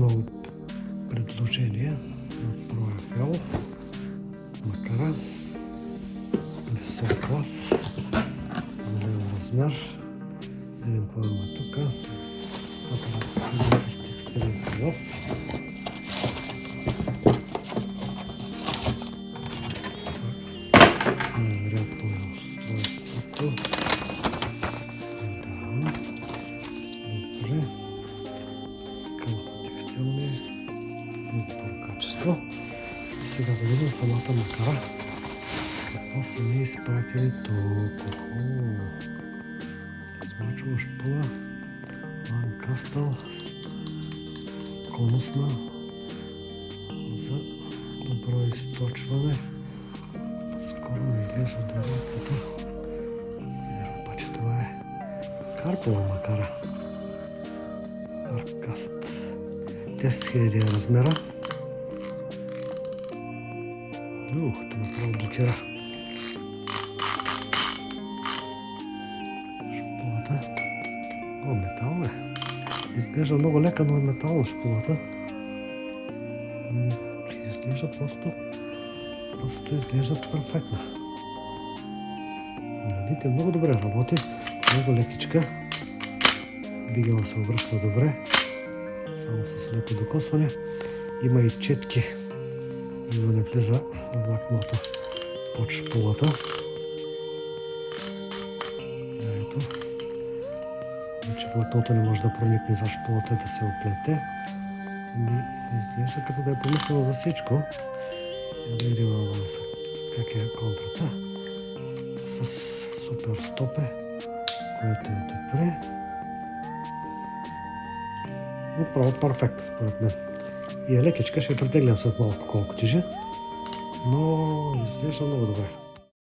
ново предложение на Проефел. Макара. Висок клас. Голям размер. Видим какво има тук. Апарат с текстилен период. Най-вероятно е устройството. Да. Добре. Кълба текстилни. Добро качество. И сега да видим самата макара. Какво са ни изпратили тук? Измачва шпула. Ланкастъл. Конусна. За добро източване. Скоро ми изглежда добре като. Обаче това е карпова макара. Аркаст. 10 000 е размера. Това направо блокира шпулата. Метал е. Изглежда много лека, но е метална шпулата. Изглежда просто изглежда перфектна. Видите, много добре работи. Много лекичка. Бигела се обръща добре. Само с леко докосване. Има и четки, за да не влиза влакното под шпулата. Ето. Значи влакното не може да проникне за шпулата да се оплете. Изглежда като да е помислено за всичко. Да видим аванса как е контрата. С супер стопе, което е добре. Направо перфектно според мен. И е лекичка, ще я претеглям след малко колко тежи, но изглежда много добре.